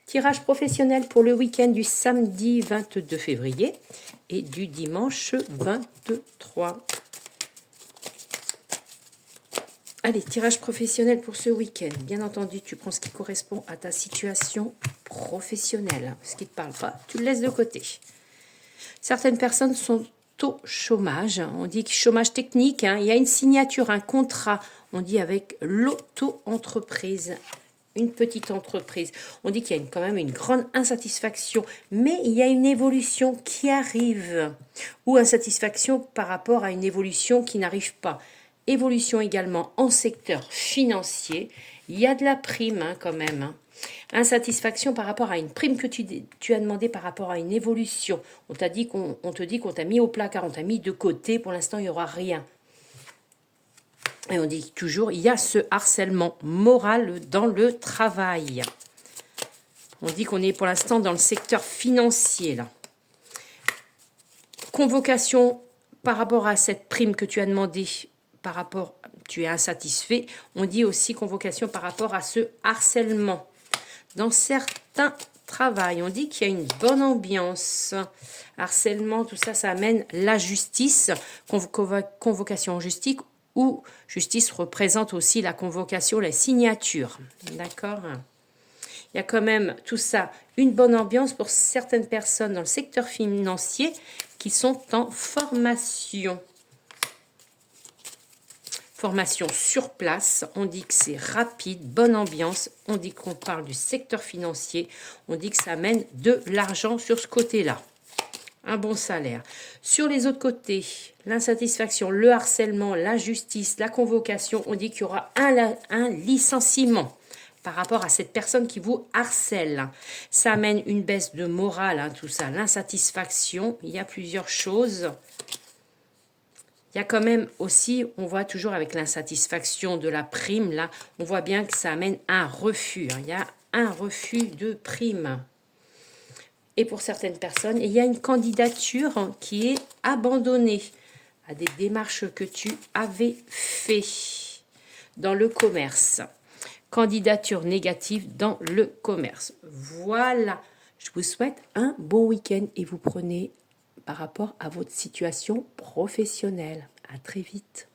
Tirage professionnel pour le week-end du samedi 22 février et du dimanche 23. Allez, tirage professionnel pour ce week-end. Bien entendu, tu prends ce qui correspond à ta situation professionnelle. Ce qui ne te parle pas, tu le laisses de côté. Certaines personnes sont au chômage. On dit que chômage technique. Il y a une signature, un contrat. On dit avec l'auto-entreprise. Une petite entreprise. On dit qu'il y a quand même une grande insatisfaction, mais il y a une évolution qui arrive, ou insatisfaction par rapport à une évolution qui n'arrive pas. Évolution également en secteur financier. Il y a de la prime quand même. Insatisfaction par rapport à une prime que tu as demandé par rapport à une évolution. On te dit qu'on t'a mis au placard, on t'a mis de côté. Pour l'instant, il n'y aura rien. Et on dit toujours, il y a ce harcèlement moral dans le travail. On dit qu'on est pour l'instant dans le secteur financier, là. Convocation par rapport à cette prime que tu as demandé, par rapport, tu es insatisfait. On dit aussi convocation par rapport à ce harcèlement. Dans certains travails, on dit qu'il y a une bonne ambiance. Harcèlement, tout ça, ça amène la justice. Convocation en justice. Ou justice représente aussi la convocation, la signature. D'accord? Il y a quand même tout ça, une bonne ambiance pour certaines personnes dans le secteur financier qui sont en formation. Formation sur place, on dit que c'est rapide, bonne ambiance, on dit qu'on parle du secteur financier, on dit que ça amène de l'argent sur ce côté-là. Un bon salaire. Sur les autres côtés, l'insatisfaction, le harcèlement, l'injustice, la convocation, on dit qu'il y aura un licenciement par rapport à cette personne qui vous harcèle. Ça amène une baisse de morale, tout ça, l'insatisfaction. Il y a plusieurs choses. Il y a quand même aussi, on voit toujours avec l'insatisfaction de la prime, là, on voit bien que ça amène un refus. Il y a un refus de prime. Et pour certaines personnes, il y a une candidature qui est abandonnée à des démarches que tu avais fait dans le commerce. Candidature négative dans le commerce. Voilà. Je vous souhaite un bon week-end et vous prenez par rapport à votre situation professionnelle. À très vite.